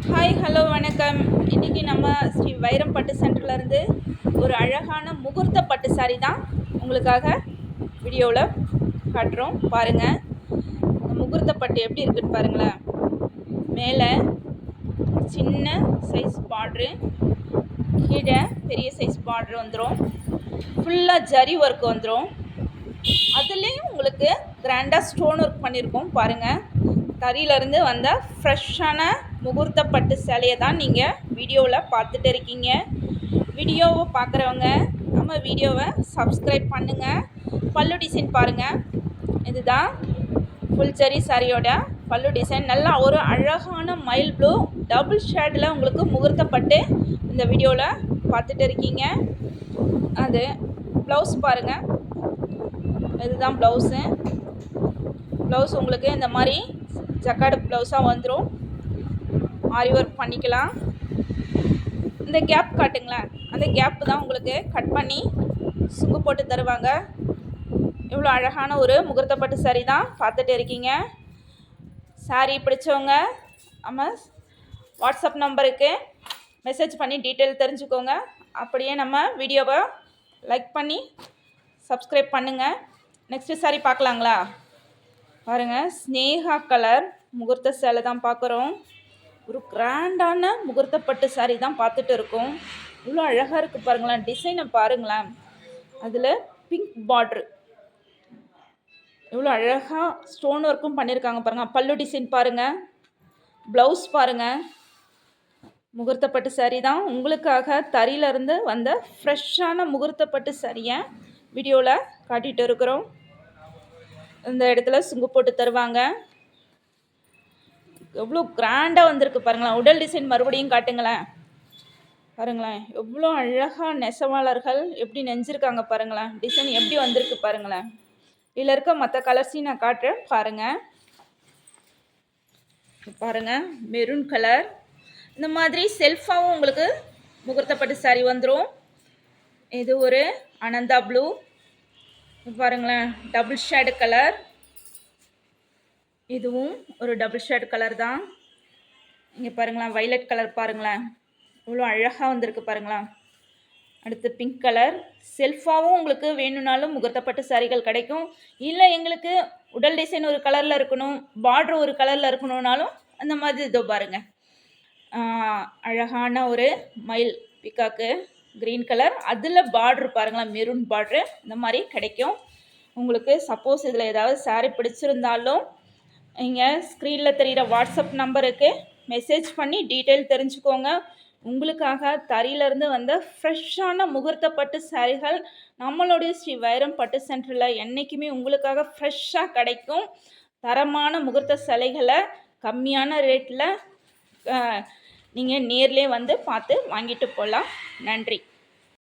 Hi hello வணக்கம். இன்றைக்கி நம்ம ஸ்ரீ வைரம் பட்டு சென்டர்லேருந்து ஒரு அழகான முகூர்த்த பட்டு சாரி தான் உங்களுக்காக வீடியோவில் காட்டுறோம். பாருங்கள், இந்த முகூர்த்த பட்டு எப்படி இருக்குன்னு பாருங்களேன். மேலே சின்ன சைஸ் பார்ட்ரு, கீழே பெரிய சைஸ் பார்ட்ரு வந்துடும். ஃபுல்லாக ஜரி ஒர்க் வந்துடும். அதுலேயும் உங்களுக்கு கிராண்டாக ஸ்டோன் ஒர்க் பண்ணியிருக்கோம். பாருங்கள், தறியிலேருந்து வந்த ஃப்ரெஷ்ஷான முகூர்த்த பட்டு சேலையை தான் நீங்கள் வீடியோவில் பார்த்துட்டு இருக்கீங்க. வீடியோவை பார்க்குறவங்க நம்ம வீடியோவை சப்ஸ்கிரைப் பண்ணுங்கள். பல்லு டிசைன் பாருங்கள், இதுதான் ஃபுல் ஜரி சாரியோட பல்லு டிசைன். நல்லா ஒரு அழகான மயில் ப்ளூ டபுள் ஷேடில் உங்களுக்கு முகூர்த்த பட்டு இந்த வீடியோவில் பார்த்துட்டு இருக்கீங்க. அது ப்ளவுஸ் பாருங்கள், இதுதான் ப்ளவுஸு. ப்ளவுஸ் உங்களுக்கு இந்த மாதிரி ஜக்கார்டு ப்ளவுஸாக வந்துடும். ஆரி ஒர்க் பண்ணிக்கலாம். இந்த கேப் காட்டுங்களேன், அந்த கேப்பு தான் உங்களுக்கு கட் பண்ணி சுங்கு போட்டு தருவாங்க. இவ்வளோ அழகான ஒரு முகூர்த்த பட்டு சாரி தான் பார்த்துட்டு இருக்கீங்க. சாரி பிடிச்சவங்க நம்ம வாட்ஸ்அப் நம்பருக்கு மெசேஜ் பண்ணி டீட்டெயில் தெரிஞ்சுக்கோங்க. அப்படியே நம்ம வீடியோவை லைக் பண்ணி சப்ஸ்கிரைப் பண்ணுங்கள். நெக்ஸ்ட்டு சாரி பார்க்கலாங்களா? பாருங்கள், ஸ்னேகா கலர் முகூர்த்த சேலை தான் பார்க்குறோம். ஒரு கிராண்டான முகூர்த்த பட்டு சாரி தான் பார்த்துட்டு இருக்கோம். இவ்வளோ அழகாக இருக்குது பாருங்களேன். டிசைனை பாருங்களேன், அதில் பிங்க் பார்ட்ரு இவ்வளோ அழகாக ஸ்டோன் ஒர்க்கும் பண்ணியிருக்காங்க பாருங்கள். பல்லு டிசைன் பாருங்கள், ப்ளவுஸ் பாருங்கள். முகூர்த்த பட்டு சாரி தான் உங்களுக்காக தறியிலேருந்து வந்த ஃப்ரெஷ்ஷான முகூர்த்த பட்டு சாரியை வீடியோவில் காட்டிகிட்டு இருக்கிறோம். இந்த இடத்துல சுங்கு போட்டு தருவாங்க. எவ்வளோ கிராண்டாக வந்திருக்கு பாருங்களேன். உடல் டிசைன் மறுபடியும் காட்டுங்களேன். பாருங்களேன், எவ்வளோ அழகாக நெசவாளர்கள் எப்படி நெஞ்சிருக்காங்க பாருங்களேன். டிசைன் எப்படி வந்திருக்கு பாருங்களேன். இதில் இருக்க மற்ற கலர்ஸையும் நான் காட்டுறேன் பாருங்கள். பாருங்கள், மெரூன் கலர். இந்த மாதிரி செல்ஃபாகவும் உங்களுக்கு முகூர்த்தப்பட்டு சாரி வந்துடும். இது ஒரு அனந்தா ப்ளூ பாருங்களேன், டபுள் ஷேடு கலர். இதுவும் ஒரு டபுள் ஷேடு கலர் தான். இங்கே பாருங்களேன், வைலட் கலர் பாருங்களேன், இவ்வளோ அழகாக வந்திருக்கு பாருங்களேன். அடுத்து பிங்க் கலர். செல்ஃபாகவும் உங்களுக்கு வேணும்னாலும் முகூர்த்தப்பட்டு சாரிகள் கிடைக்கும். இல்லை எங்களுக்கு உடல் டிசைன் ஒரு கலரில் இருக்கணும், பார்டர் ஒரு கலரில் இருக்கணும்னாலும் அந்த மாதிரி இதோ பாருங்கள், அழகான ஒரு மயில் பிக்காக்கு க்ரீன் கலர், அதில் பார்ட்ரு பாருங்களேன், மெரூன் பார்ட்ரு, இந்த மாதிரி கிடைக்கும் உங்களுக்கு. சப்போஸ் இதில் ஏதாவது சாரி பிடிச்சிருந்தாலும் நீங்கள் ஸ்க்ரீனில் தெரிகிற வாட்ஸ்அப் நம்பருக்கு மெசேஜ் பண்ணி டீட்டெயில் தெரிஞ்சுக்கோங்க. உங்களுக்காக தறியிலேருந்து வந்த ஃப்ரெஷ்ஷான முகூர்த்த பட்டு சாரிகள் நம்மளுடைய ஸ்ரீ வைரம் பட்டு சென்டரில் என்றைக்குமே உங்களுக்காக ஃப்ரெஷ்ஷாக கிடைக்கும். தரமான முகூர்த்த சிலைகளை கம்மியான ரேட்டில் நீங்கள் நேர்லேயே வந்து பார்த்து வாங்கிட்டு போகலாம். நன்றி.